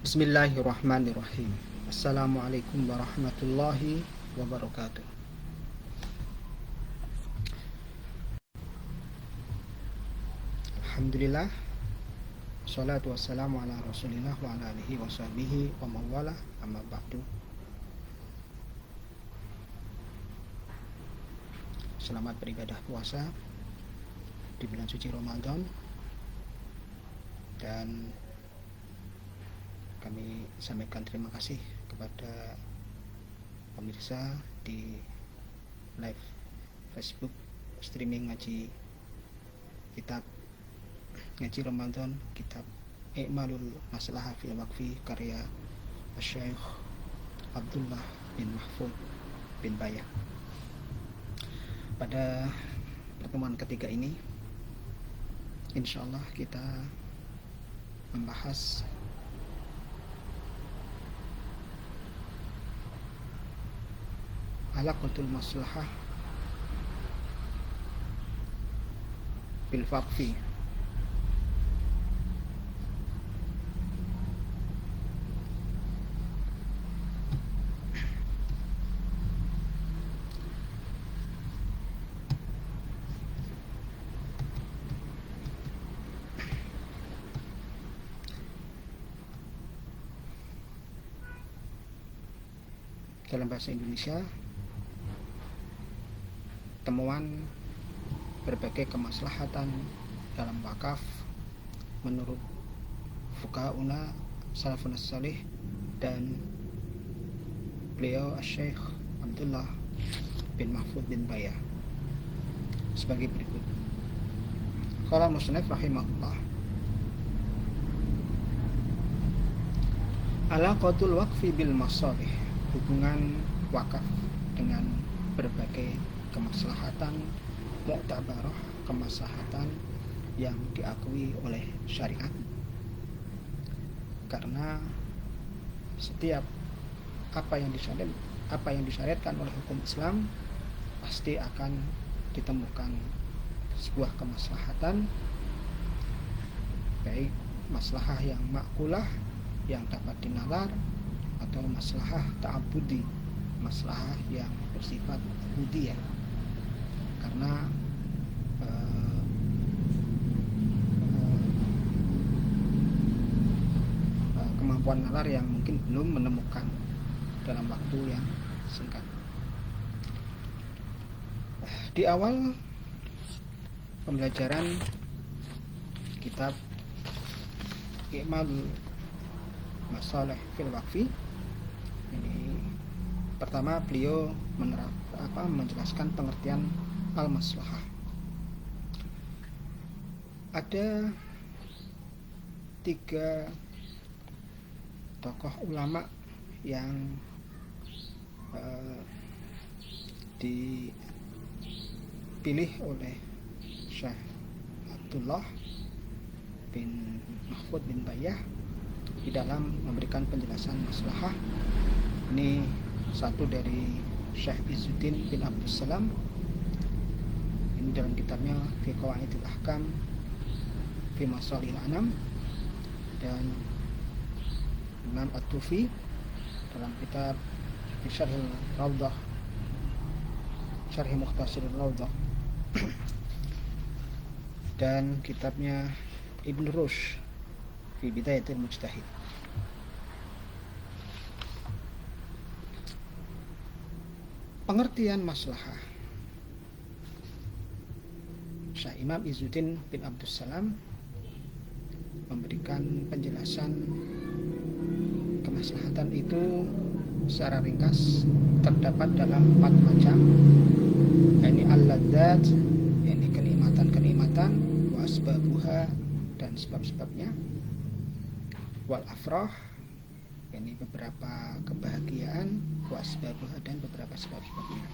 Bismillahirrahmanirrahim. Assalamualaikum warahmatullahi wabarakatuh. Alhamdulillah. Salatu wassalamu ala rasulillah wa ala alihi wa sahbihi wa mawala amma ba'du. Selamat beribadah puasa di bulan suci Ramadan. Dan kami sampaikan terima kasih kepada pemirsa di live Facebook streaming ngaji kitab ngaji Ramadan, kitab I'malul Maslahah fil Waqfi karya Syekh Abdullah bin Mahfud bin Bayah. Pada pertemuan ketiga ini insyaallah kita membahas alaqatul maslahah bil waqfi. Dalam bahasa Indonesia, temuan berbagai kemaslahatan dalam wakaf menurut fuqahauna salafun salih dan beliau Syekh Abdullah bin Mahfud bin Bayah sebagai berikut. Qala musannif rahimahullah, alaqatul waqfi bil masalih, hubungan wakaf dengan berbagai kemaslahatan mu'tabarah, kemaslahatan yang diakui oleh syariat. Karena setiap apa yang disyariatkan oleh hukum Islam pasti akan ditemukan sebuah kemaslahatan, baik maslahah yang makkulah yang dapat dinalar atau maslahah ta'abudi, maslahah yang bersifat ubudiyah. Karena kemampuan nalar yang mungkin belum menemukan dalam waktu yang singkat. Di awal pembelajaran kitab I'malul Masalih fil Waqfi ini, pertama beliau menjelaskan pengertian al-maslahah. Ada 3 tokoh ulama yang dipilih oleh Syekh Abdullah bin Mahfud bin Bayah di dalam memberikan penjelasan maslahah. Ini satu dari Syekh Izzuddin bin Abdul Salam, ini dalam kitabnya Fi Qawaidil Ahkam Fi Masalihil Anam, dan Imam At-Tufi dalam kitab Syarhil Rawdah, Syarhi Mukhtasaril Rawdah, dan kitabnya Ibn Rushd Fi Bidayatil Mujtahid. Pengertian maslahah, Syekh Imam Izzuddin bin Abdul Salam memberikan penjelasan kemaslahatan itu secara ringkas terdapat dalam 4 macam, yakni al-ladzat, yakni kenikmatan-kenikmatan, wa asbabuha, dan sebab-sebabnya, wal afrah, yakni beberapa kebahagiaan, wa asbabuha, dan beberapa sebab-sebabnya.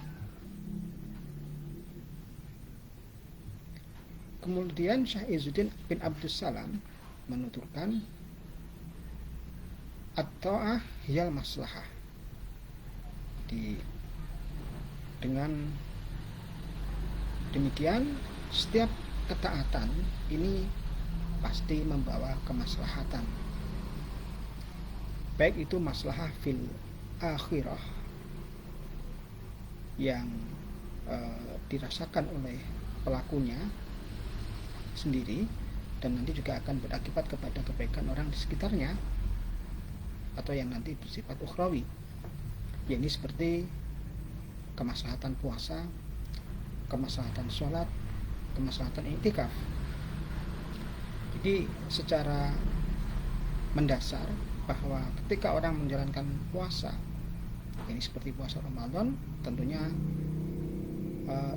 Kemudian Syekh Izzuddin bin Abdul Salam menuturkan at-ta'ah hiyal maslahah, dengan demikian setiap ketaatan ini pasti membawa kemaslahatan. baik itu maslahah fil akhirah yang dirasakan oleh pelakunya sendiri, dan nanti juga akan berakibat kepada kebaikan orang di sekitarnya, atau yang nanti bersifat ukhrawi, yakni seperti kemaslahatan puasa, kemaslahatan sholat, kemaslahatan i'tikaf. Jadi secara mendasar bahwa ketika orang menjalankan puasa, ini seperti puasa Ramadan, tentunya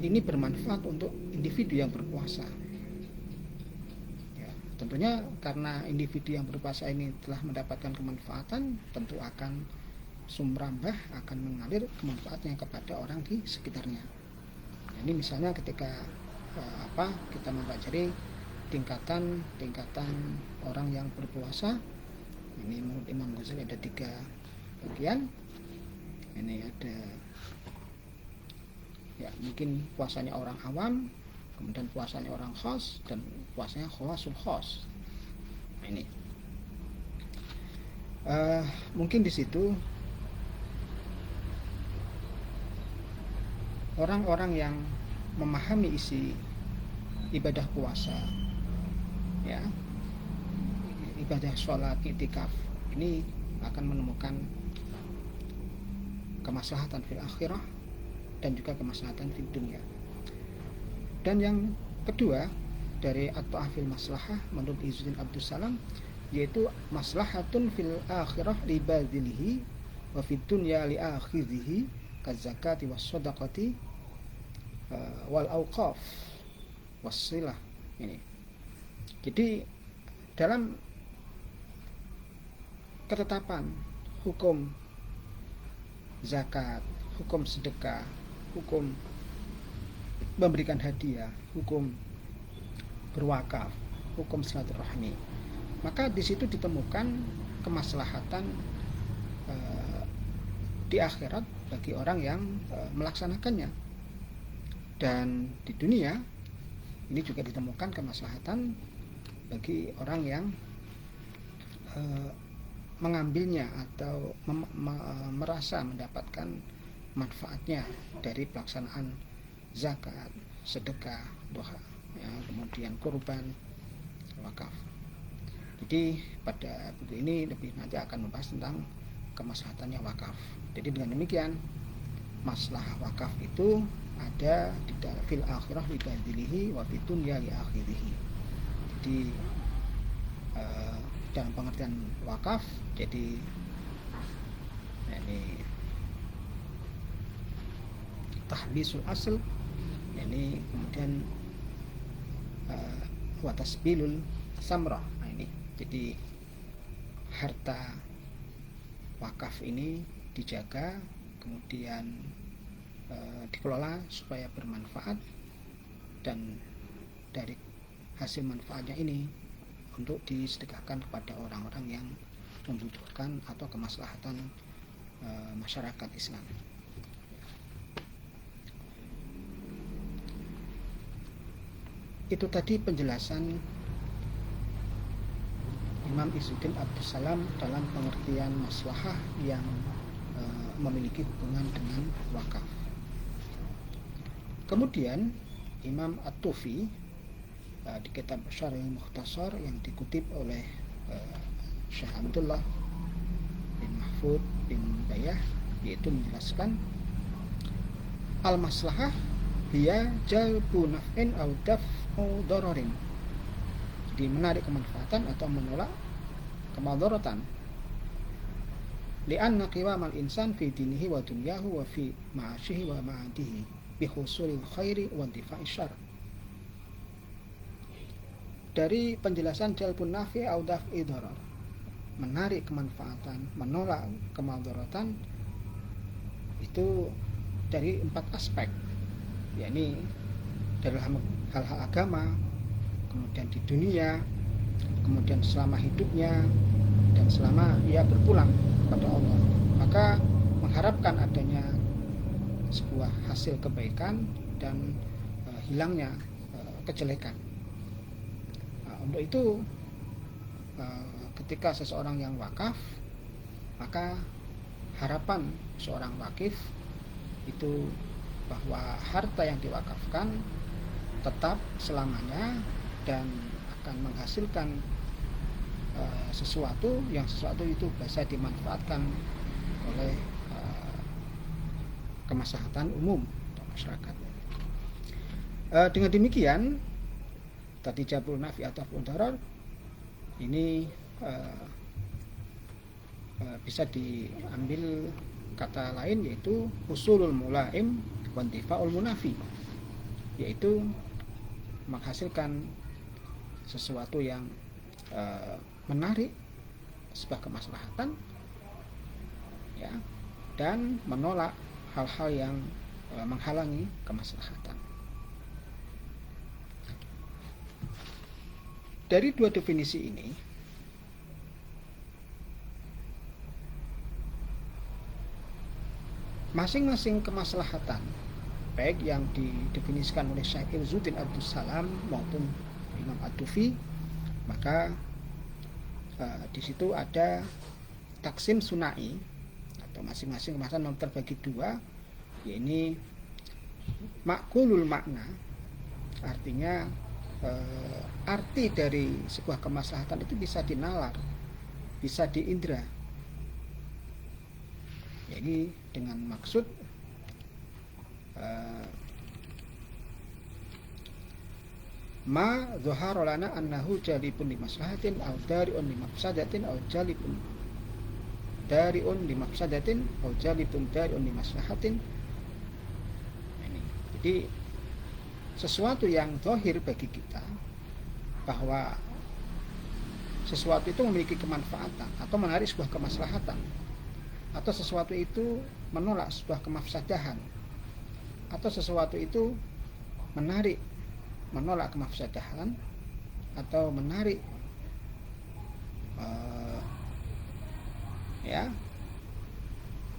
ini bermanfaat untuk individu yang berpuasa. Ya, tentunya karena individu yang berpuasa ini telah mendapatkan kemanfaatan, tentu akan sumrambah, akan mengalir kemanfaatnya kepada orang di sekitarnya. Ini misalnya ketika kita mempelajari tingkatan orang yang berpuasa. Ini menurut Imam Ghazali ada 3 bagian. Ini ada mungkin puasanya orang awam, kemudian puasanya orang khas, dan puasanya khawasul khas. Nah, ini mungkin di situ orang-orang yang memahami isi ibadah puasa, ya, ibadah sholat, i'tikaf, ini akan menemukan kemaslahatan fil akhirah dan juga kemaslahatan fil dunia. Dan yang kedua dari at-ta'afil maslahah menurut Izzuddin Abdus Salam, yaitu maslahatun fil akhirah li badilihi wa fid dunya li akhidhihi kazakati was shadaqati wal auqaf wasilah. Ini jadi dalam ketetapan hukum zakat, hukum sedekah, hukum memberikan hadiah, hukum berwakaf, hukum silaturahmi, maka di situ ditemukan kemaslahatan di akhirat bagi orang yang melaksanakannya, dan di dunia ini juga ditemukan kemaslahatan bagi orang yang mengambilnya atau merasa mendapatkan manfaatnya dari pelaksanaan zakat, sedekah, doa, ya, kemudian kurban, wakaf. Jadi pada buku ini lebih nanti akan membahas tentang kemaslahatannya wakaf. Jadi dengan demikian maslahah wakaf itu ada di fil akhirah li badilihi wa fid dunya li akhirihi. Jadi dalam pengertian wakaf, jadi ini tahbisul asl, ini kemudian wa tasbilul samrah. Nah, ini jadi harta wakaf ini dijaga, kemudian dikelola supaya bermanfaat, dan dari hasil manfaatnya ini untuk disedekahkan kepada orang-orang yang membutuhkan atau kemaslahatan masyarakat Islam. Itu tadi penjelasan Imam Izzuddin Abdus Salam dalam pengertian maslahah yang memiliki hubungan dengan wakaf. Kemudian Imam At-Tufi di kitab Syarih Mukhtasar yang dikutip oleh Syekh Abdullah bin Mahfud bin Bayah, yaitu menjelaskan al-maslahah hiya jalbu naf'in aw daf'u dararin. Jadi menarik kemanfaatan atau menolak kemadaratan. Li'anna qiwamal insan fi dinihi wa dunyahu wa fi ma'ashihi wa ma'adihi bi husulil khairi wa difa'i syarr. Dari penjelasan jalbun nafi au daf'i darar, menarik kemanfaatan, menolak kemadaratan, itu dari 4 aspek, yakni dari hal-hal agama, kemudian di dunia, kemudian selama hidupnya, dan selama ia berpulang kepada Allah. Maka mengharapkan adanya sebuah hasil kebaikan dan hilangnya kejelekan. Untuk itu ketika seseorang yang wakaf maka harapan seorang wakif itu bahwa harta yang diwakafkan tetap selamanya dan akan menghasilkan sesuatu itu bisa dimanfaatkan oleh kemaslahatan umum atau masyarakat. Dengan demikian tadi jabul nafi ataupun darar ini bisa diambil kata lain, yaitu usulul mulaim wantifaul munafi, yaitu menghasilkan sesuatu yang menarik sebuah kemaslahatan, ya, dan menolak hal-hal yang menghalangi kemaslahatan. Dari dua definisi ini masing-masing kemaslahatan, baik yang didefinisikan oleh Syekh Izzuddin Abdus Salam maupun Imam Ad-Dufi, maka di situ ada taksim sunai, atau masing-masing kemaslahatan terbagi dua, yaitu makulul makna, artinya arti dari sebuah kemaslahatan itu bisa dinalar, bisa diindra. Jadi dengan maksud ma dhahara lana annahu jalibun li maslahatin aw dari'un li mafsadatin aw jalibun dari'un li mafsadatin aw jalibun dari'un li maslahatin. Ini. Jadi sesuatu yang zahir bagi kita bahwa sesuatu itu memiliki kemanfaatan atau menarik sebuah kemaslahatan, atau sesuatu itu menolak sebuah kemafsadahan, atau sesuatu itu menolak kemafsadahan atau menarik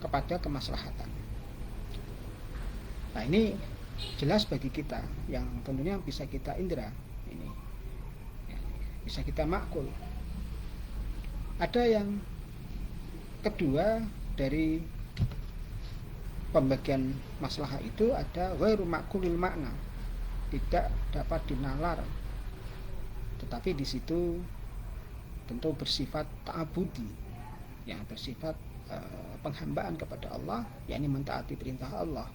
kepada kemaslahatan. Nah, ini jelas bagi kita yang tentunya bisa kita indra, ini bisa kita makul. Ada yang kedua dari pembagian maslahah itu, ada ghairu makulil makna, tidak dapat dinalar, tetapi di situ tentu bersifat ta'abudi, yang bersifat penghambaan kepada Allah, yakni mentaati perintah Allah.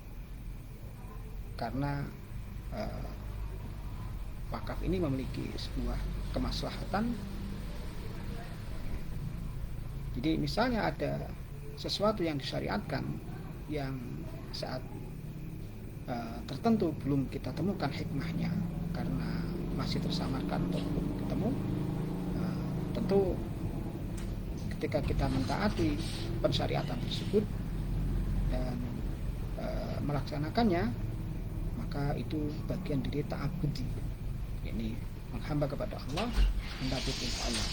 Karena wakaf ini memiliki sebuah kemaslahatan. Jadi misalnya ada sesuatu yang disyariatkan yang saat tertentu belum kita temukan hikmahnya karena masih tersamarkan atau belum ketemu, tentu ketika kita mentaati pensyariatan tersebut dan melaksanakannya, maka itu bagian dari ta'abudi, ini menghamba kepada Allah, mentaati perintah Allah.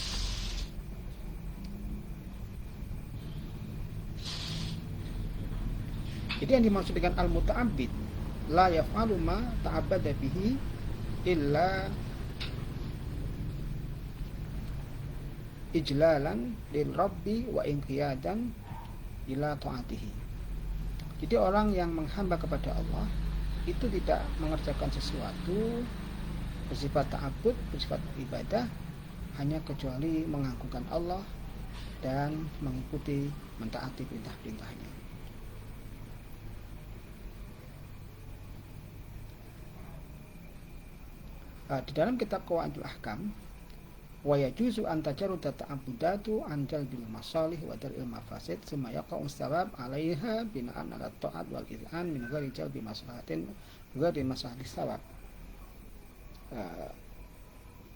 Jadi yang dimaksud dengan al-muta'abbid, la yaf'alu ma ta'abbada bihi illa ijlalan lil rabbi wa inqiyadan ila ta'atihi. Jadi orang yang menghamba kepada Allah itu tidak mengerjakan sesuatu bersifat ta'abbud, bersifat ibadah, hanya kecuali mengagungkan Allah dan mengikuti, mentaati perintah-perintahnya. Di dalam kitab Qawaidul Ahkam, wa yajuzu an tajarruda ta'abbudatu an jalbil masalih wa dar'il mafasid summa yaqa'u thawab 'alaiha bina'an 'ala ta'at wal iz'an min ghairi jalbi maslahatin ghairi maslahati thawab.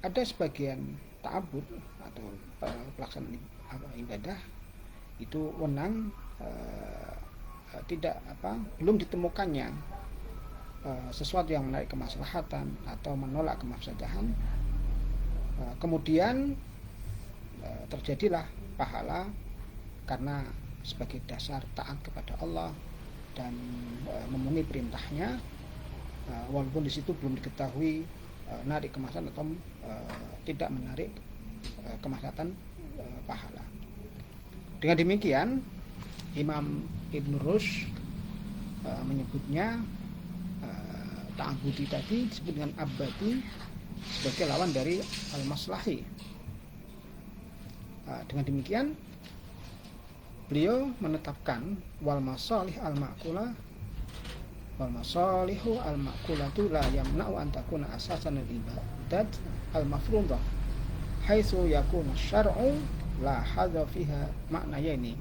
Ada sebagian ta'abbud atau pelaksanaan ibadah itu wenang belum ditemukannya sesuatu yang menarik kemaslahatan atau menolak kemafsadahan, kemudian terjadilah pahala karena sebagai dasar taat kepada Allah dan memenuhi perintahnya, walaupun di situ belum diketahui menarik kemaslahatan atau tidak menarik kemaslahatan, pahala. Dengan demikian Imam Ibn Rushd menyebutnya ta'abudi tadi disebut dengan abadi sebagai lawan dari al-maslahi. Dengan demikian beliau menetapkan wal masalih al-ma'kulah wal masalihu al-ma'kulatu la yamna'u an takuna asasan al-ibadat al-mafruḍah haitsu yakunu syar'u la hadza fiha maknayaini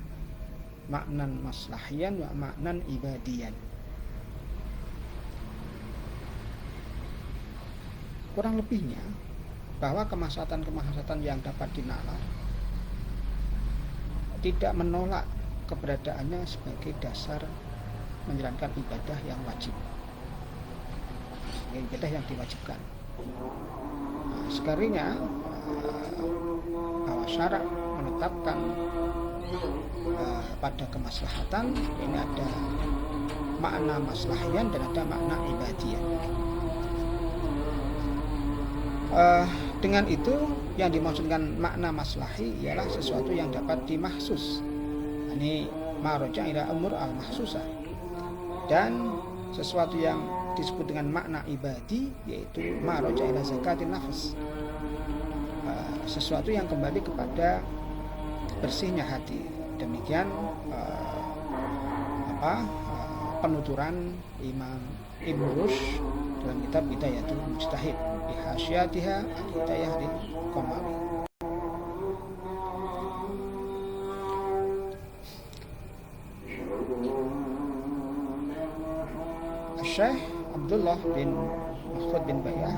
maknan maslahiyan wa maknan ibadiyan. Kurang lebihnya bahwa kemaslahatan-kemaslahatan yang dapat dinalar tidak menolak keberadaannya sebagai dasar menjalankan ibadah yang wajib, ibadah yang diwajibkan. Sekalinya bahwa syarak menetapkan pada kemaslahatan ini ada makna maslahian dan ada makna ibadian. Dengan itu yang dimaksudkan makna maslahi ialah sesuatu yang dapat dimahsus, ini maraja ila umur al-mahsusah, dan sesuatu yang disebut dengan makna ibadi yaitu maraja ila zakatin nafs, sesuatu yang kembali kepada bersihnya hati. Demikian penuturan Imam Ibn Rushd dalam kitab Hidayatul Mujtahid bi hasyatiha al-hidayah lil Qamawi. Syekh Abdullah bin Mahfud bin Bayah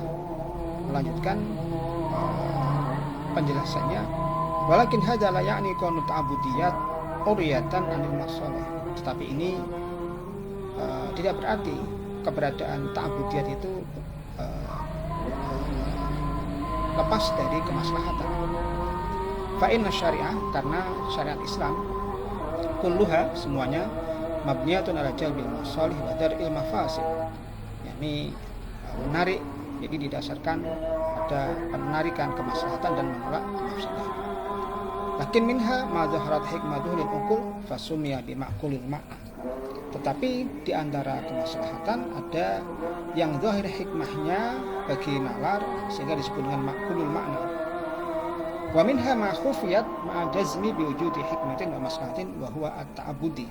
melanjutkan penjelasannya, walakin hadza la ya'ni qanut abudiyat uriyatan anil masalih. Tetapi ini tidak berarti keberadaan ta'budiyat itu lepas dari kemaslahatan. Fa inna syariah, karena syariat Islam kulluha semuanya mabniyatun ala jalbil masalih wa dar'il mafasid, yakni menarik, jadi didasarkan pada penarikan kemaslahatan dan menolak kemafsadatan. Lakin minha ma dhaharat hikmatuhu lil uqul fasumiya bi ma'qulil ma'na. Tetapi di antara kemaslahatan ada yang zahir hikmahnya bagi nalar sehingga disebut dengan ma'qulul ma'na. Wa minha ma khufiyat ma'a jazmi bi wujudi hikmatin wa maslahatin wa huwa at-ta'abbudi.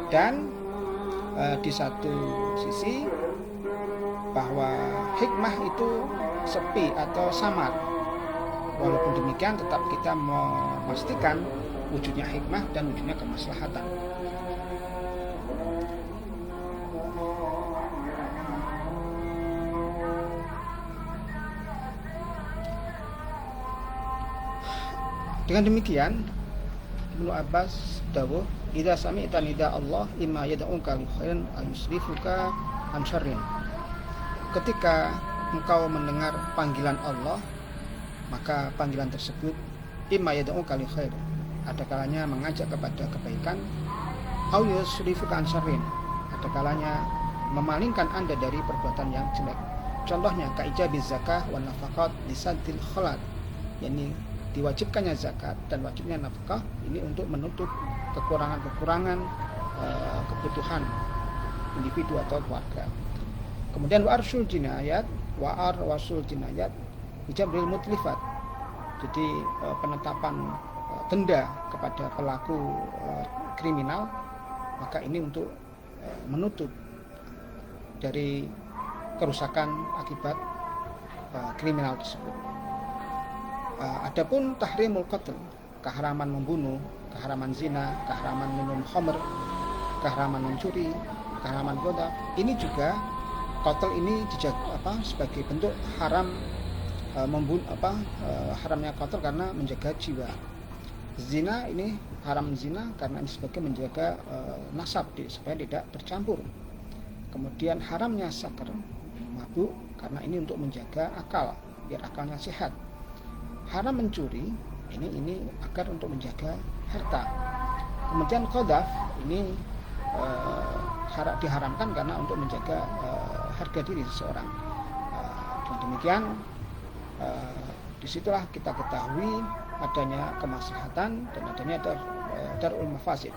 Dan di satu sisi bahwa hikmah itu sepi atau samar. Walaupun demikian tetap kita memastikan wujudnya hikmah dan wujudnya kemaslahatan. Dengan demikian Ibnu Abbas dawuh, idza sami'ta nida Allah imma yad'uka li khairin aw yusrifuka an syarrin. Ketika engkau mendengar panggilan Allah, maka panggilan tersebut imma yad'uka li khair, ada kalanya mengajak kepada kebaikan, aw yusrifuka an syarrin, ada kalanya memalingkan Anda dari perbuatan yang jelek. Contohnya kaijabiz zakah wan nafaqat lisaddil khalat, yakni diwajibkannya zakat dan wajibnya nafkah ini untuk menutup kekurangan-kekurangan kebutuhan individu atau keluarga. Kemudian wa arsul jinayat bijabril mutlifat, jadi penetapan denda kepada pelaku kriminal, maka ini untuk menutup dari kerusakan akibat kriminal tersebut. Adapun tahrimul qatl, keharaman membunuh, keharaman zina, keharaman minum khamr, keharaman mencuri, keharaman ghadab, ini juga qatl ini sebagai bentuk haram membunuh haramnya qatl karena menjaga jiwa. Zina ini haram zina karena ini sebagai menjaga nasab supaya tidak bercampur. Kemudian haramnya sakar, mabuk, karena ini untuk menjaga akal biar akalnya sehat. Haram mencuri ini agar untuk menjaga harta. Kemudian qadzaf ini diharamkan karena untuk menjaga harga diri seseorang. Dengan demikian disitulah kita ketahui adanya kemaslahatan dan adanya darul mafasid.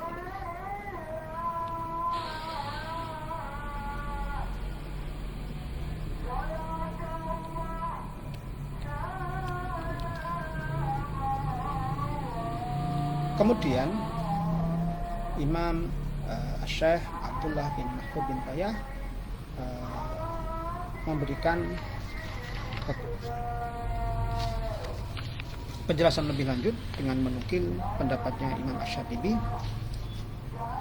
Kemudian Imam Syekh Abdullah bin Mahfud bin Payah memberikan penjelasan lebih lanjut dengan menukil pendapatnya Imam Asy-Syatibi,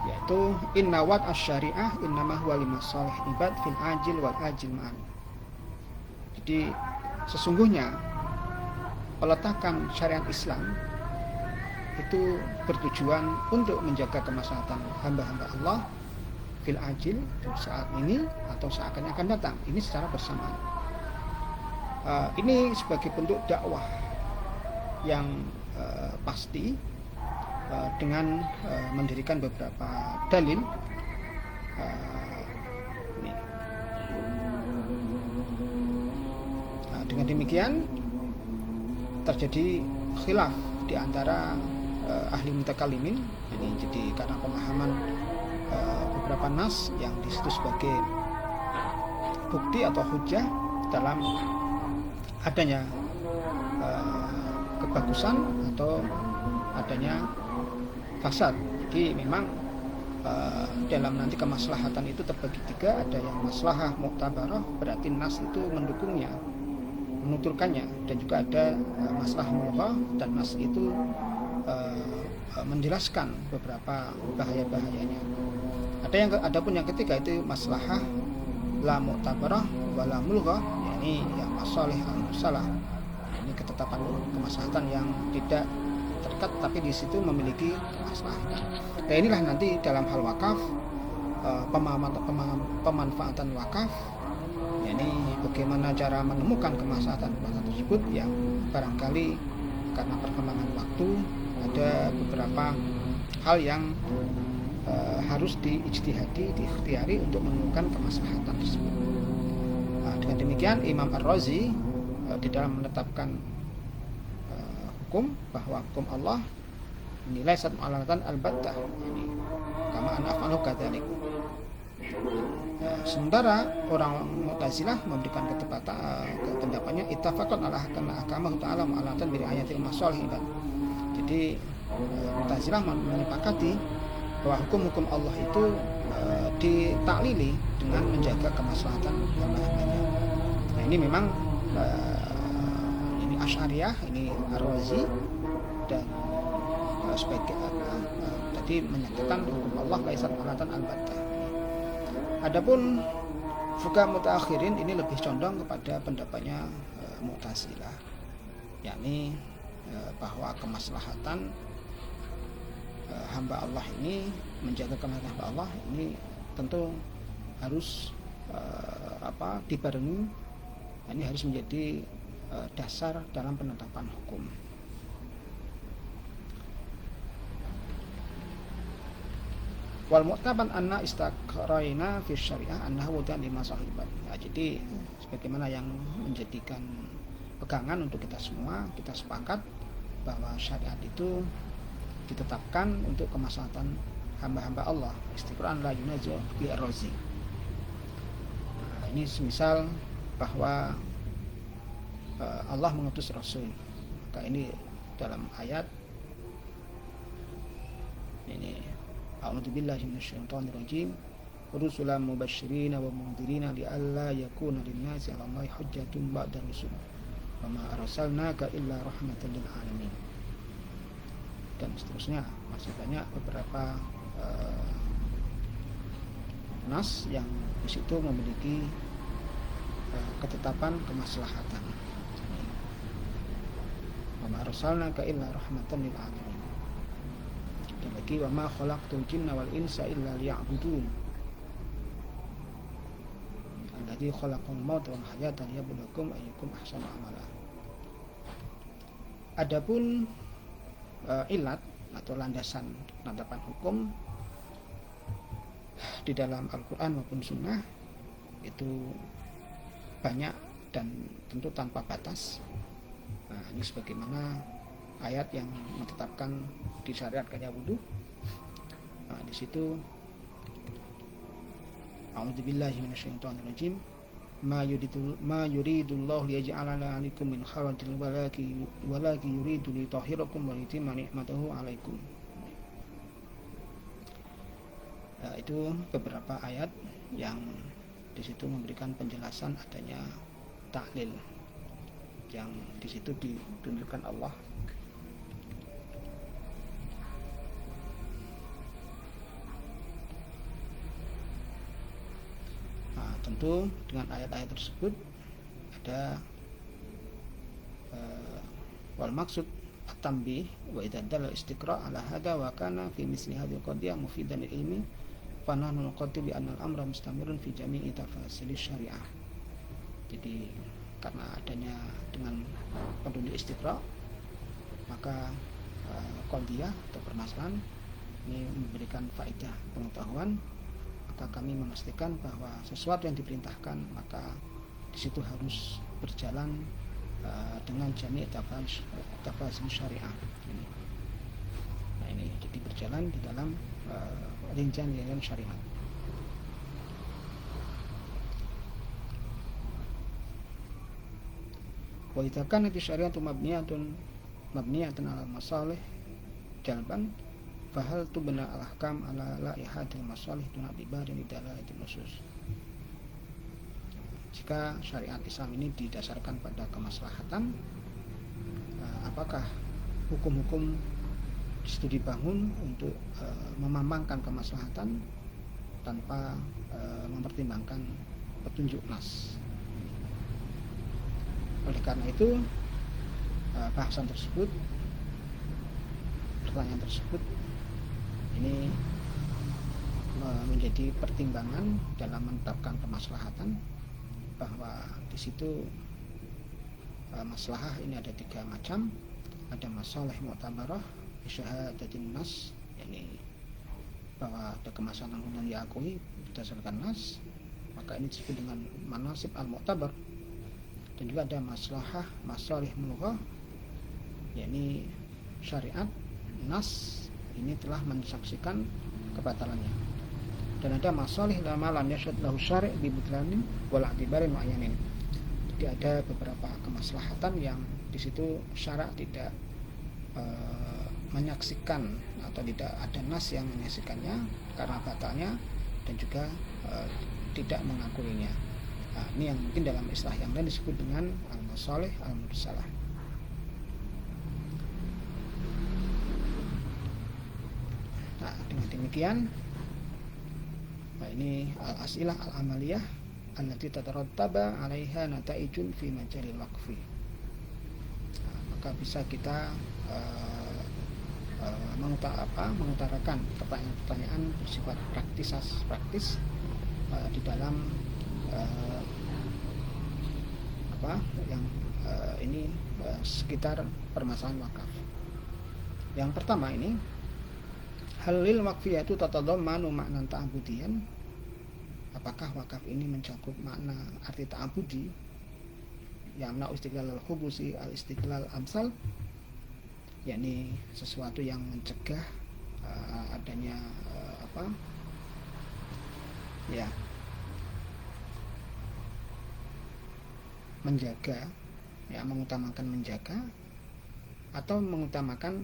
yaitu inna wad asy-syari'ah innama huwa limasalih ibad fil ajil wal ajil ma'an. Jadi sesungguhnya peletakan syariat Islam itu bertujuan untuk menjaga kemaslahatan hamba-hamba Allah fil ajil, saat ini atau saat yang akan datang, ini secara bersamaan. Ini sebagai bentuk dakwah yang pasti dengan mendirikan beberapa dalil. Dengan demikian terjadi khilaf di antara ahli mutakallimin. Ini jadi karena pemahaman beberapa nas yang disitu sebagai bukti atau hujjah dalam adanya kebagusan atau adanya fasad. Jadi memang dalam nanti kemaslahatan itu terbagi tiga. Ada yang maslahah muktabarah, berarti nas itu mendukungnya, menuturkannya, dan juga ada maslahah mulghah, dan nas itu menjelaskan beberapa bahaya-bahayanya. Adapun yang ketiga itu maslahah la muktabarah wala mulghah, yakni yang masalih al-mursalah. Ini ketetapan kemaslahatan yang tidak terikat tapi di situ memiliki kemaslahatan. Nah, inilah nanti dalam hal wakaf, pemanfaatan wakaf, yakni bagaimana cara menemukan kemaslahatan tersebut, yang barangkali karena perkembangan waktu ada beberapa hal yang harus diijtihadi, diikhtiari untuk menemukan kemaslahatan tersebut. Dengan demikian Imam Ar-Razi di dalam menetapkan hukum bahwa hukum Allah nilai satu alalatan al-battah, ini kama an af'alu kadzalik. Sementara orang Mu'tazilah memberikan pendapatnya ittafaqat ala ahkama ta'ala mu'alatan bi ayatil masalih. Jadi Mu'tazilah menyepakati bahwa hukum-hukum Allah itu ditaklili dengan menjaga kemaslahatan hamba-hambanya. Nah, ini memang ini Asy'ariyah, ini Ar-Razi, dan sebagai tadi menyatakan hukum Allah laisa alatan al-battah. Adapun fuqaha mutaakhirin ini lebih condong kepada pendapatnya Mu'tazilah, yakni bahwa kemaslahatan hamba Allah ini, menjaga kemaslahatan hamba Allah ini tentu harus dibarengi, ini harus menjadi dasar dalam penetapan hukum. Wal mu'taban anna istaqraina fi syariah annahu wudan lima sahibat. Nah, jadi sebagaimana yang menjadikan pegangan untuk kita semua, kita sepakat bahwa syariat itu ditetapkan untuk kemaslahatan hamba-hamba Allah. Istiqran la yunazu bi ar-razi. Nah, ini semisal bahwa Allah mengutus Rasul. Maka ini dalam ayat ini a'udzubillahi minasyaitonir rajim, rusulan mubashshirina wa mundhirina li'alla yakuna lin-nasi 'ala Allahi hujjatun ba'da rusul wa ma arsalnaka illa rahmatan lil alamin. Dan seterusnya, masih banyak beberapa nas yang di situ memiliki ketetapan kemaslahatan. Wa ma arsalnaka illa rahmatan lil alamin. Dan lagi wa ma khalaqtul jinna wal insa illa liya'budun. Alladzi khalaqal mauta wal hayata liyabluwakum ayyukum ahsanu amala. Adapun ilat atau landasan penetapan hukum di dalam Al-Quran maupun Sunnah itu banyak dan tentu tanpa batas. Nah, ini sebagaimana ayat yang menetapkan disyariatkannya wudu. Nah, di situ a'udzubillahi minasyaitonirrajim ma yuridullahu liyaj'ala 'alaikum min harajin walaki yuridu litahhirakum wa litimma ni'matahu 'alaikum. Nah, itu beberapa ayat yang di situ memberikan penjelasan adanya taklil yang di situ ditunjukkan Allah. Nah, tentu dengan ayat-ayat tersebut ada wal maksud at-tanbih wa idza dalla istiqra' ala hada wa kana fi misli hadhihi qadiyah mufidan lil ilmi fa nahnu nuqaddir bi anna al-amra mustamirun fi jami'i tafasil syariah. Jadi karena adanya dengan penduduk istiqra' maka qadiyah atau permasalahan ini memberikan faedah pengetahuan, maka kami memastikan bahwa sesuatu yang diperintahkan maka di situ harus berjalan dengan jami' tafasil syariah. Nah, ini jadi berjalan di dalam rincian-rincian syariat. Wa idza kanat syariatu mabniyatun ala masalih jalban fahal tubna al-ahkam ala laihatil masalih duna ibadah dalail nusus. Jika syariat Islam ini didasarkan pada kemaslahatan, apakah hukum-hukum itu dibangun untuk memamangkan kemaslahatan tanpa mempertimbangkan petunjuk nas. Oleh karena itu bahasan tersebut, pertanyaan tersebut ini menjadi pertimbangan dalam menetapkan kemaslahatan, bahwa di situ maslahah ini ada 3 macam. Ada masalah mu'tabarah bisyahadatin nas, yakni bahwa ada kemaslahatan yang diakui berdasarkan nas, maka ini disebut dengan manasib al-mu'tabar. Dan juga ada masalih mulghah, yakni syariat nas ini telah mensaksikan kebatalannya. Dan ada masalih lama lam yashhad lahu syari' bi butlanin wal i'tibarin mu'ayyanin. Jadi ada beberapa kemaslahatan yang di situ syarak tidak menyaksikan atau tidak ada nas yang menyaksikannya karena batalnya, dan juga tidak mengakuinya. Nah, ini yang mungkin dalam istilah yang lain disebut dengan al-masalih al-mursalah. Nah, dengan demikian, ini al-as'ilah al-amaliyah allati tatarattaba 'alaiha nata'ijun fi majalil waqfi. Nah, maka bisa kita mengutarakan pertanyaan-pertanyaan bersifat praktis di dalam sekitar permasalahan wakaf. Yang pertama ini, halil waqfiyah itu tatadammanu makna ta'abudiyan. Apakah wakaf ini mencakup makna arti ta'abudi, yamna istiqlal al-hubusi al-istiqlal amsal, yakni sesuatu yang mencegah adanya menjaga, mengutamakan menjaga, atau mengutamakan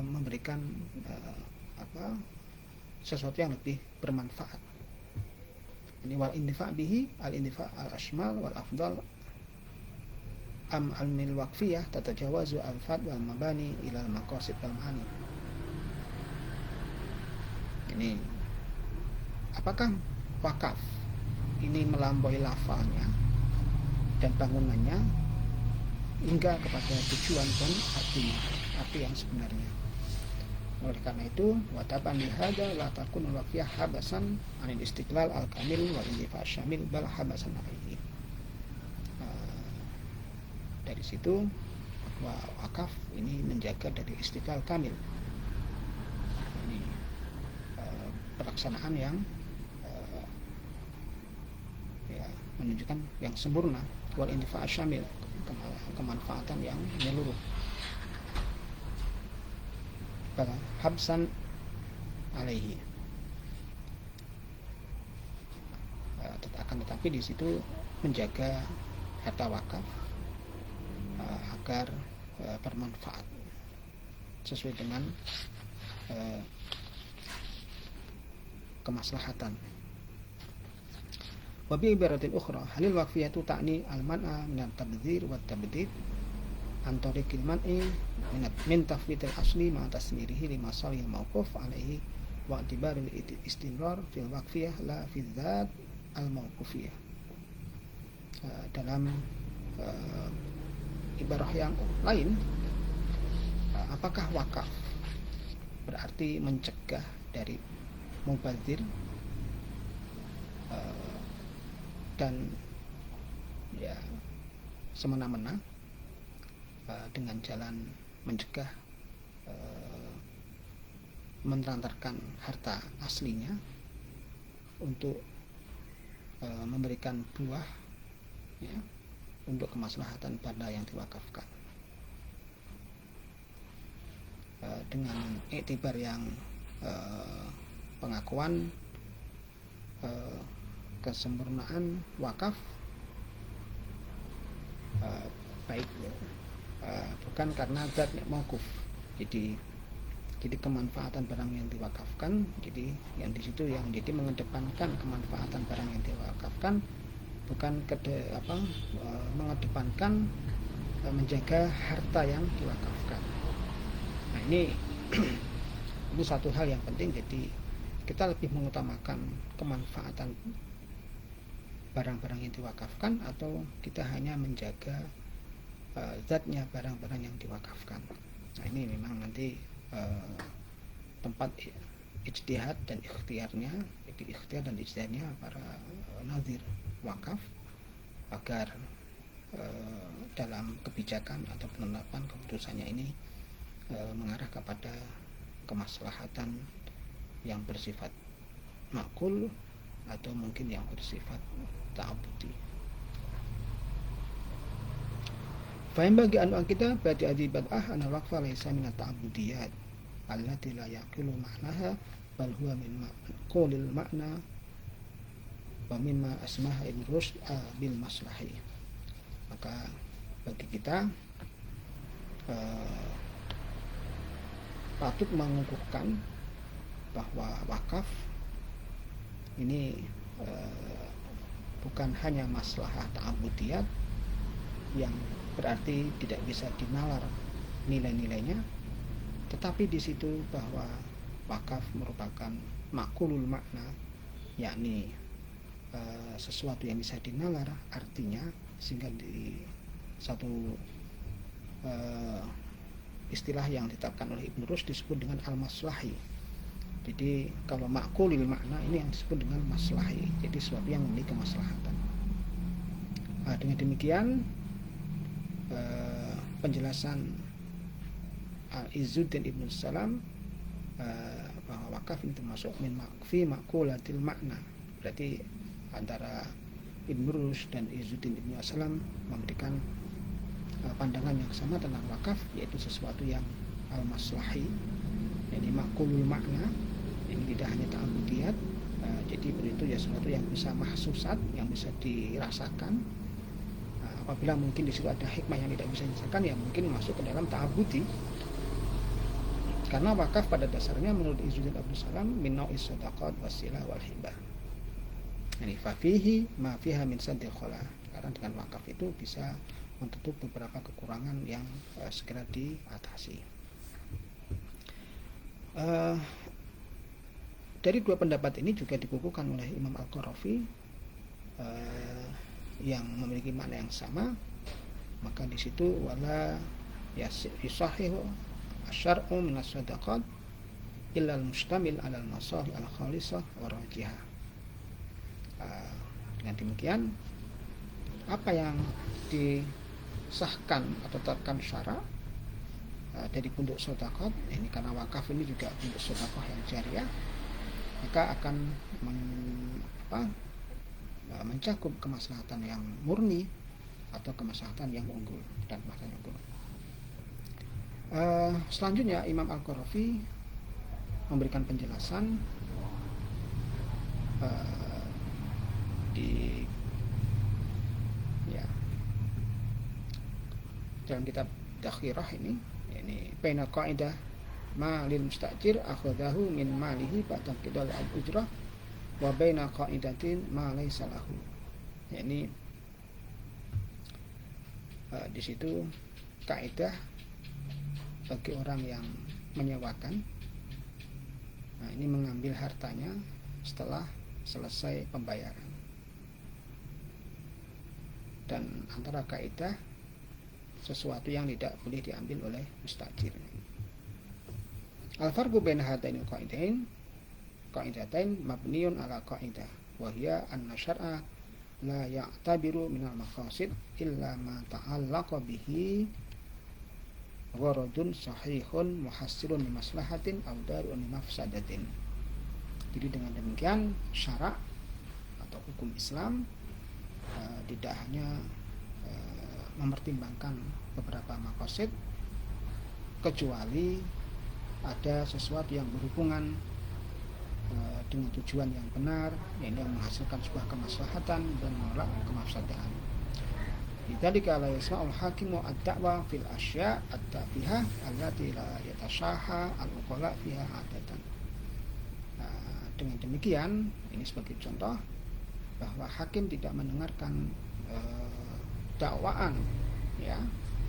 memberikan sesuatu yang lebih bermanfaat. Ini wal indifa bihi al indifa al ashmal wal afdal am al mil waqfiyah tatajawazu al fad wal mabani ila al maqasid wal ma'ani. Ini apakah wakaf ini melampaui lafalnya dan bangunannya hingga kepada tujuan dan arti yang sebenarnya. Oleh karena itu, wataban lihada la takun waqfiyah habasan anil istiqlal al-kamil wal indifa syamil bal habasan alaihi. Dari situ wakaf ini menjaga dari istiqlal kamil. Ini pelaksanaan yang menunjukkan yang sempurna, wal indifa syamil, kemanfaatan yang menyeluruh. habsan alaihi. Akan tetapi di situ menjaga harta wakaf agar bermanfaat sesuai dengan kemaslahatan. Wa bi ibaratin ukhra halil waqfiyatu ta'ni al-man'a min at-tabdzir wa at-tabdid an tariqil man'i min tafwidil asli ma tasmirihi li masalihil mawquf alaihi wa i'tibaril istimrar fil waqfiyah la fi dzat al-mawqufiyah. Dalam ibarah yang lain, apakah wakaf berarti mencegah dari mubadzir dan ya semena-mena dengan jalan mencegah menelantarkan harta aslinya untuk memberikan buah ya, untuk kemaslahatan pada yang diwakafkan dengan iktibar yang pengakuan kesempurnaan wakaf baik bukan karena zatnya mauquf, jadi kemanfaatan barang yang diwakafkan, jadi yang di situ yang jadi mengedepankan kemanfaatan barang yang diwakafkan, bukan mengedepankan menjaga harta yang diwakafkan. Nah ini ini satu hal yang penting, jadi kita lebih mengutamakan kemanfaatan barang-barang yang diwakafkan atau kita hanya menjaga zatnya barang-barang yang diwakafkan. Nah ini memang nanti tempat ijtihad dan ikhtiarnya, ikhtiar dan ijtihadnya para nazir wakaf agar dalam kebijakan atau penerapan keputusannya ini mengarah kepada kemaslahatan yang bersifat makul atau mungkin yang bersifat ta'abudi. Fahim bagi anu kita berarti adibad'ah anal waqfa laysa minat ta'abudiyat allati la yaqilu ma'naha bal huwa min ma'qulil makna wa mimma asmaha ibn Rushd bil maslahi. Maka bagi kita patut mengukuhkan bahwa wakaf ini bukan hanya maslahah ta'abudiyat yang berarti tidak bisa dinalar nilai-nilainya, tetapi di situ bahwa wakaf merupakan makulul makna, yakni sesuatu yang bisa dinalar artinya, sehingga di satu istilah yang ditetapkan oleh Ibn Rushd disebut dengan al-maslahi. Jadi kalau makulil makna ini yang disebut dengan maslahi, jadi sesuatu yang memiliki kemaslahatan. Dengan demikian penjelasan Izzuddin Ibn Salam bahwa wakaf ini termasuk min fi maqulatil makna, berarti antara Ibn Rushd dan Izzuddin Ibn Salam memberikan pandangan yang sama tentang wakaf, yaitu sesuatu yang al-maslahi, jadi maqulul makna, ini tidak hanya ta'abudiyat, jadi itu ya sesuatu yang bisa mahsusat, yang bisa dirasakan. Apabila mungkin di situ ada hikmah yang tidak bisa dirasakan, ya mungkin masuk ke dalam ta'abudi. Karena wakaf pada dasarnya menurut Izzuddin Ibn Salam min nau'is shadaqat wasilah wal hibah. Yani fafihi ma fiha min saddil khala. Karena dengan wakaf itu bisa menutup beberapa kekurangan yang segera diatasi. Dari dua pendapat ini juga dikukuhkan oleh Imam Al-Qarafi yang memiliki makna yang sama. Maka di situ wala yasahihu asyar'u min as-sadaqat illa al-mustamil 'ala al-masalih al-khalisah wa rajihah. Dengan demikian apa yang disahkan atau tetapkan syara dari bentuk sedekah ini, karena wakaf ini juga bentuk sedekah yang jariah, maka akan mencakup kemaslahatan yang murni atau kemaslahatan yang unggul dan makna unggul. Selanjutnya Imam Al-Qarafi memberikan penjelasan di ya dalam kitab Takhirah ini baina qaidah ma lil mustajir akhadahu min malihi ba'da qidal al-ujrah wa baina qaidatin ma laysa lahu. Ini di situ kaidah bagi orang yang menyewakan, ini mengambil hartanya setelah selesai pembayaran. Dan antara kaidah sesuatu yang tidak boleh diambil oleh mustajir. Al-farqu baina hadaini qaidatain mabniun ala qaidah wa hiya anna syar'a la ya'tabiru minal maqasid illa ma ta'allaqa bihi gharadun sahihun muhassilun li maslahatin aw darun li mafsadatin. Jadi dengan demikian syarak atau hukum Islam tidak hanya mempertimbangkan beberapa maqasid, kecuali ada sesuatu yang berhubungan dengan tujuan yang benar, yang menghasilkan sebuah kemaslahatan dan menolak kemafsadatan. Lidzalika la yasma'ul hakimu ad-da'wa fil asya' at-tafihah allati la yatashaha al-uqala fiha adatan. Dengan demikian, ini sebagai contoh bahwa hakim tidak mendengarkan dakwaan ya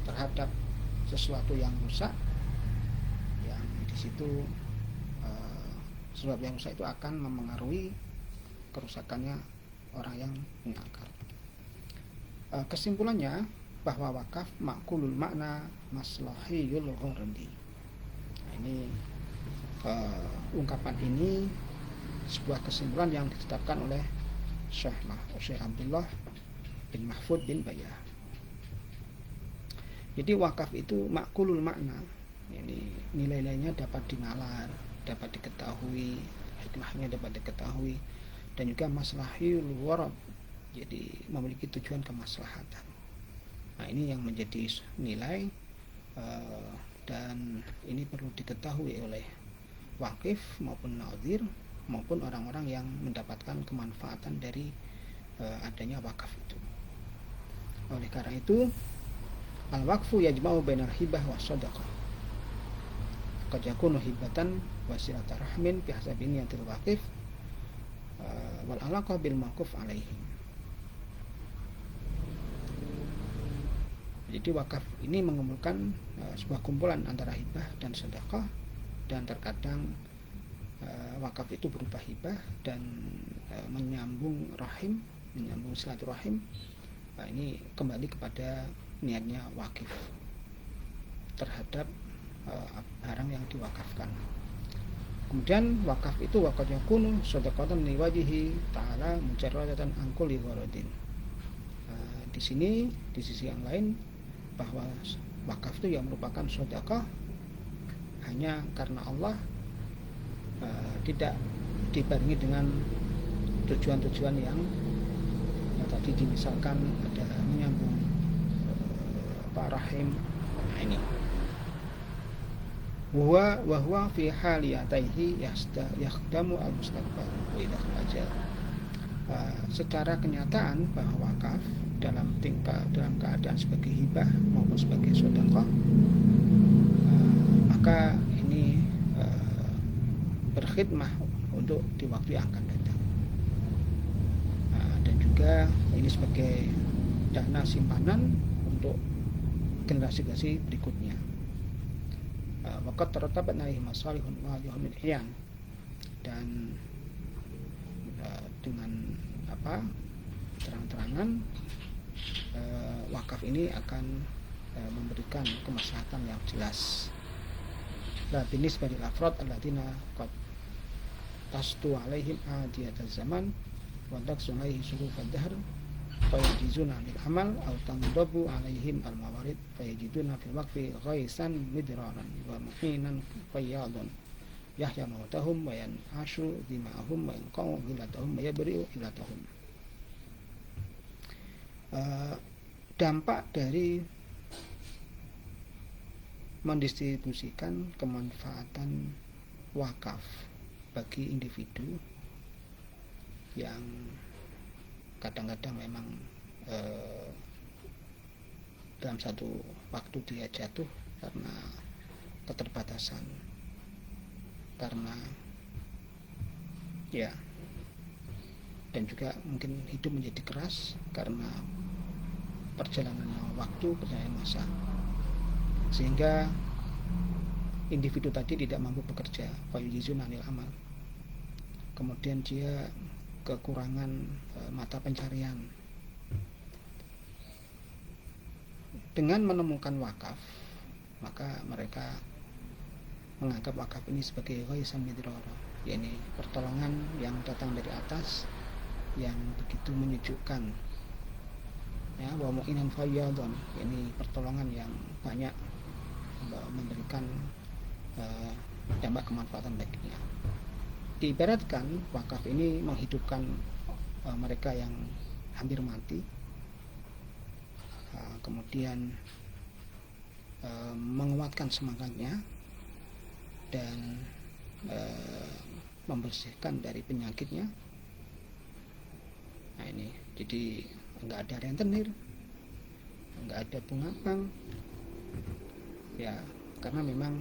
terhadap sesuatu yang rusak, yang di situ sebab yang rusak itu akan memengaruhi kerusakannya orang yang mengakar. Kesimpulannya bahwa wakaf makulul makna maslahiyul ghordi. Ini ungkapan ini sebuah kesimpulan yang ditetapkan oleh Syekh Abdullah bin Mahfud bin Bayah. Jadi wakaf itu makulul makna, ini nilai-nilainya dapat dinalar, dapat diketahui, hikmahnya dapat diketahui, dan juga maslahil warad, jadi memiliki tujuan kemaslahatan. Nah, ini yang menjadi nilai dan ini perlu diketahui oleh wakif maupun nadhir maupun orang-orang yang mendapatkan kemanfaatan dari adanya wakaf itu. Oleh karena itu, al-waqfu yajma'u bainal hibah wa shadaqah. Qad yakunu hibatan wa silata rahmin bi hasabi niyatil waqif wal alaqah bil mawquf alaihi. Jadi wakaf ini mengumpulkan sebuah kumpulan antara hibah dan sedekah, dan terkadang wakaf itu berupa hibah dan menyambung rahim, menyambung silaturahim. Ini kembali kepada niatnya wakif terhadap barang yang diwakafkan. Kemudian wakaf itu waqad yakunu shadaqatan li wajhi ta'ala mujarradatan an kulli gharadin. Di sini di sisi yang lain bahwa wakaf itu yang merupakan sedekah hanya karena Allah, tidak dibarengi dengan tujuan-tujuan yang tadi misalkan ada menyambung rahim. Nah, ini wa huwa fi haliyataihi yakhdamu al-mustaqbal wa idza ajal. Secara kenyataan bahwa wakaf dalam keadaan sebagai hibah maupun sebagai sedekah, maka ini berkhidmah untuk di waktu yang akan datang, dan juga ini sebagai dana simpanan untuk generasi-generasi berikutnya. Waqad tarattabat alaihi masalihun wadihun min iyan, dan dengan terang-terangan wakaf ini akan memberikan kemaslahatan yang jelas. La binisbah lil afrad alladziina qad tastu alaihim adiyataz zaman wa taqsu alaihi surufad dahr fayajizuna lil amal aw tandabu alaihim al mawarid fayajiduna fil waqfi ghaisan midraran wa muhinan fayyadun yahya mautahum wa yanashu dima'ahum wa yanqau hilatahum wa yabri'u hilatahum. Dampak dari mendistribusikan kemanfaatan wakaf bagi individu yang kadang-kadang memang dalam satu waktu dia jatuh karena keterbatasan, karena ya, dan juga mungkin hidup menjadi keras karena perjalanan waktu, perjalanan masa, sehingga individu tadi tidak mampu bekerja, fayujizun anil amal, kemudian dia kekurangan mata pencarian. Dengan menemukan wakaf, maka mereka menganggap wakaf ini sebagai ghaisan midrora, yakni pertolongan yang datang dari atas yang begitu menyejukkan, ya, wa mu'inan fayyadun, yakni pertolongan yang banyak memberikan dampak kemanfaatan baginya. Diibaratkan wakaf ini menghidupkan mereka yang hampir mati, kemudian menguatkan semangatnya dan membersihkan dari penyakitnya. Nah ini, jadi nggak ada rentenir, nggak ada bungapang, ya, karena memang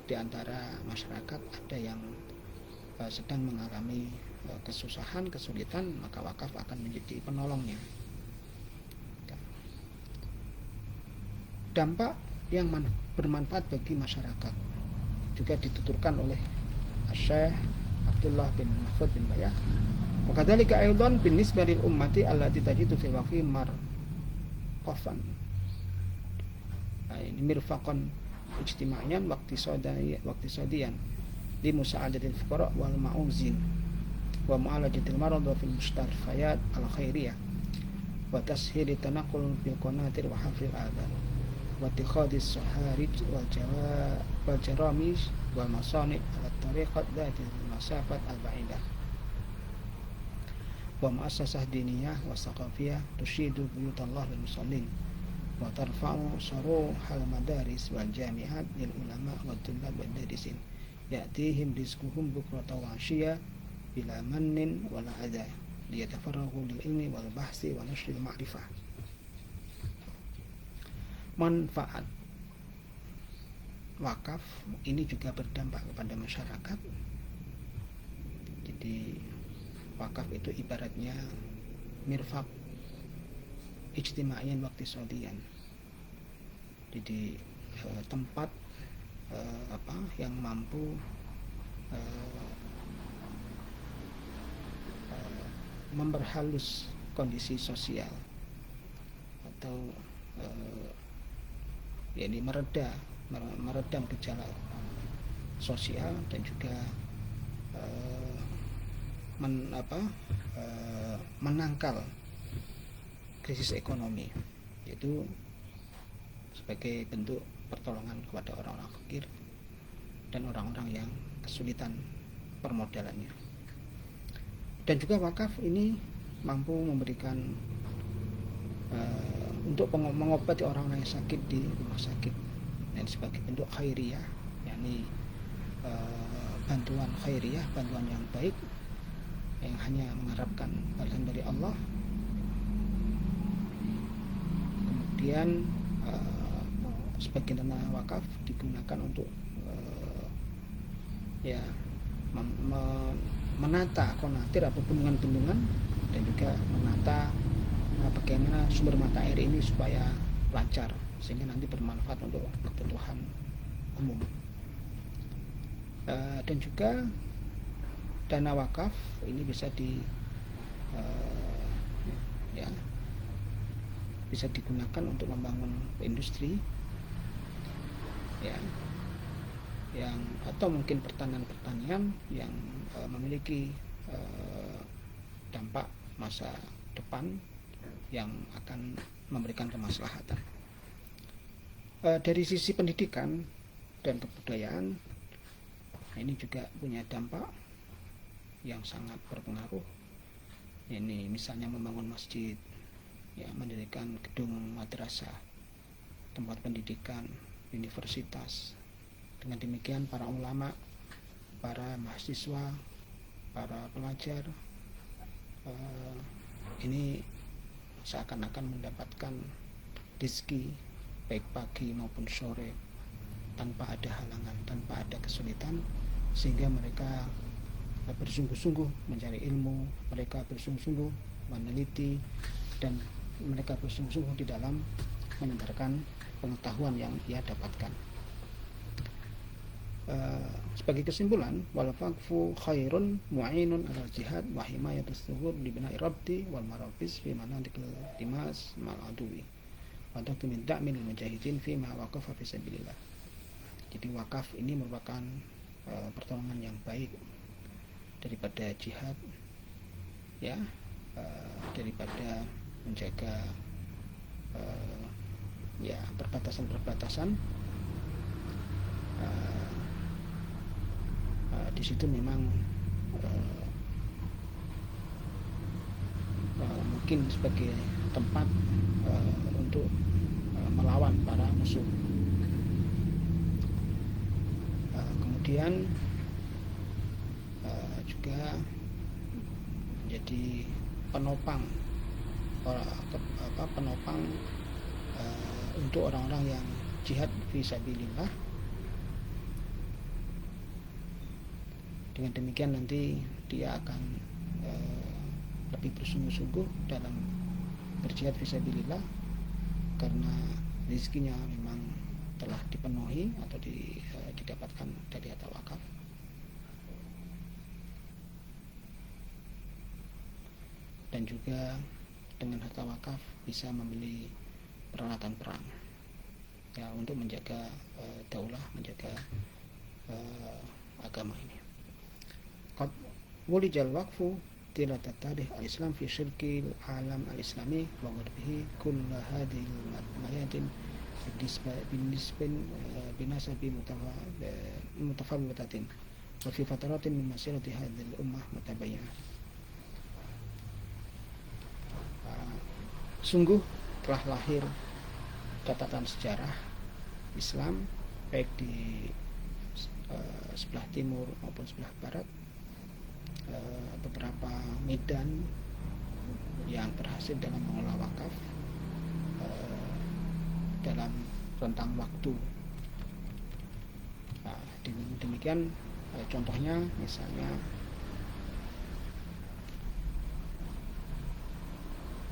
di antara masyarakat ada yang sedang mengalami kesusahan, kesulitan, maka wakaf akan menjadi penolongnya. Dampak yang bermanfaat bagi masyarakat juga dituturkan oleh Syekh Abdullah bin Mahfud bin Bayah. Wa kadzalika aidan binisbah lil ummati allati tajidu fi waqfi marqafan. Ini mirfaqan ijtimaiyan waqti sadiyan li musa'adatil fuqara wal ma'uzin wa mu'alajatil marad wa fil mustarfayat al khairiyah wa tashili tanaqul bil qanatir wa hafil adhan wa ittikhadis saharij wal jaramiz wal masani' ala tariqat dhatil masafat al ba'idah wa muassasah diniyah wa saqafiyah tushidu buyutallah lil musallin wa tarfa'u saruhal madaris wal jami'at lil ulama wa tullab wal darisin ya'tihim rizquhum bukratan wa 'ashiyya bila mannin wala adha liyatafarraghu lil ilmi wal bahsi wa nashril ma'rifah. Manfaat wakaf ini juga berdampak kepada masyarakat. Jadi wakaf itu ibaratnya mirfaq ijtimaiyan waktu sodian. Jadi tempat yang mampu memperhalus kondisi sosial atau yakni meredam gejala sosial dan juga menangkal krisis ekonomi, yaitu sebagai bentuk pertolongan kepada orang-orang fakir dan orang-orang yang kesulitan permodalannya. Dan juga wakaf ini mampu memberikan untuk mengobati orang-orang yang sakit di rumah sakit, dan sebagai bentuk khairiyah, yakni bantuan khairiyah, bantuan yang baik yang hanya mengharapkan balasan dari Allah. Kemudian sebagian dana wakaf digunakan untuk menata konatir atau bendungan-bendungan, dan juga menata bagaimana sumber mata air ini supaya lancar sehingga nanti bermanfaat untuk kebutuhan umum. Dan juga dana wakaf ini bisa bisa digunakan untuk membangun industri, ya, yang atau mungkin pertanian yang memiliki dampak masa depan yang akan memberikan kemaslahatan. Dari sisi pendidikan dan kebudayaan, ini juga punya dampak yang sangat berpengaruh. Ini misalnya membangun masjid, ya, mendirikan gedung madrasah, tempat pendidikan, universitas. Dengan demikian para ulama, para mahasiswa, para pelajar ini seakan-akan mendapatkan rezeki baik pagi maupun sore tanpa ada halangan, tanpa ada kesulitan, sehingga mereka bersungguh-sungguh mencari ilmu, mereka bersungguh-sungguh meneliti, dan mereka bersungguh-sungguh di dalam menyebarkan pengetahuan yang ia dapatkan. Sebagai kesimpulan, wal waqfu khairun mu'inun ala jihad wa himayatus suhur li bina'i rabdi wal marabis fi manatiqil dimas mal adwi wa taqdim da'mil mujahidin fi ma waqafa fi sabilillah. Jadi wakaf ini merupakan pertolongan yang baik daripada jihad, ya, daripada menjaga ya perbatasan-perbatasan. Di situ memang mungkin sebagai tempat untuk melawan para musuh. Kemudian juga menjadi penopang untuk orang-orang yang jihad fisabilillah. Dengan demikian nanti dia akan lebih bersungguh-sungguh dalam berjihad fisabilillah, karena rezekinya memang telah dipenuhi atau didapatkan dari harta wakaf. Dan juga dengan harta wakaf bisa membeli peralatan perang, ya, untuk menjaga daulah, menjaga agama ini. Qad wulijal waqfu tila tatarih al-islam fi syirkil alam al-islami wa gharbihi kulla hadhil mayadin binasabi mutafawwitatin wa fi fataratin min masirati hadhil ummah mutabayyinah. Sungguh telah lahir catatan sejarah Islam baik di sebelah timur maupun sebelah barat, beberapa medan yang berhasil dalam mengelola wakaf dalam rentang waktu. Demikian contohnya, misalnya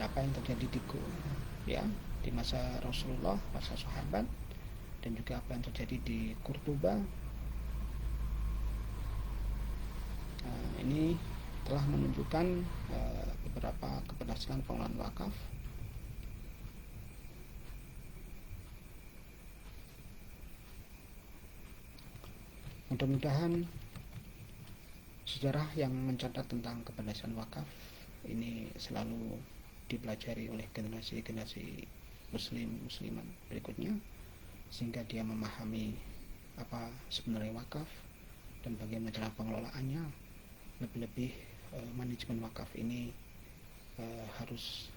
apa yang terjadi di masa Rasulullah, masa sahabat, dan juga apa yang terjadi di Kurtuba. Ini telah menunjukkan beberapa keberhasilan pengelolaan wakaf. Mudah-mudahan sejarah yang mencatat tentang keberhasilan wakaf ini selalu dipelajari oleh generasi-generasi musliman berikutnya, sehingga dia memahami apa sebenarnya wakaf dan bagaimana cara pengelolaannya. Lebih-lebih manajemen wakaf ini harus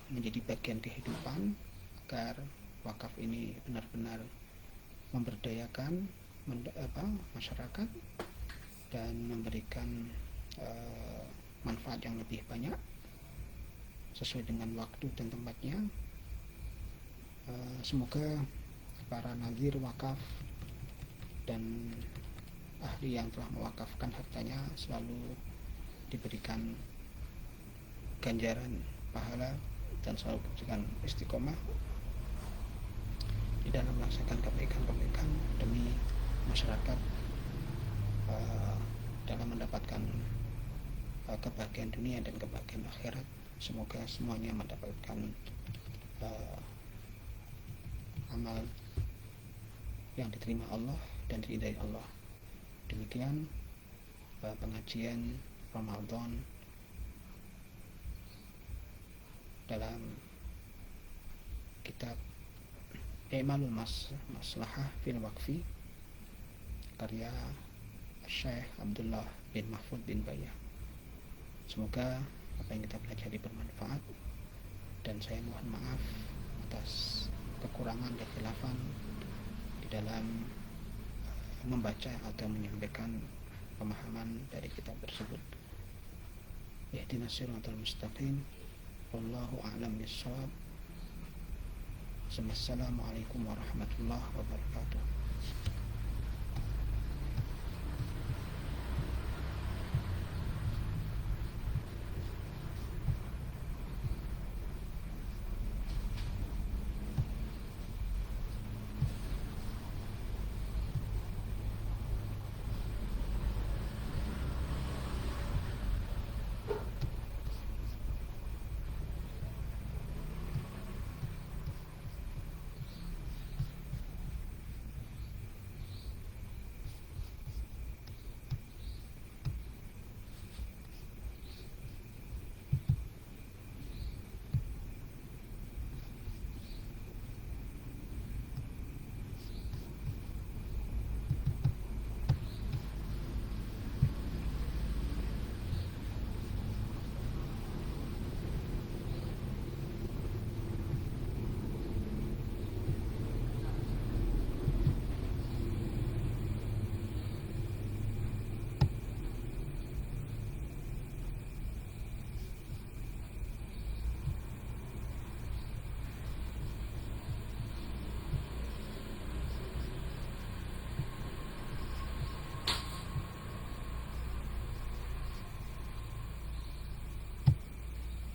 menjadi bagian kehidupan, agar wakaf ini benar-benar memberdayakan masyarakat dan memberikan manfaat yang lebih banyak sesuai dengan waktu dan tempatnya. Semoga para nazir wakaf dan ahli yang telah mewakafkan hartanya selalu diberikan ganjaran pahala dan selalu diberikan istiqomah di dalam melaksanakan kebaikan-kebaikan demi masyarakat, dalam mendapatkan kebahagiaan dunia dan kebahagiaan akhirat. Semoga semuanya mendapatkan amal yang diterima Allah dan diridai Allah. Demikian pengajian Ramadan dalam kitab I'malul Maslahah fil Waqfi karya Syekh Abdullah bin Mahfud bin Bayah. Semoga apa yang kita pelajari bermanfaat, dan saya mohon maaf atas kekurangan dan khilafan di dalam membaca atau menyampaikan pemahaman dari kitab tersebut. Ihdinas siratal mustaqim. Wallahu a'lam bissawab. Wassalamualaikum warahmatullahi wabarakatuh.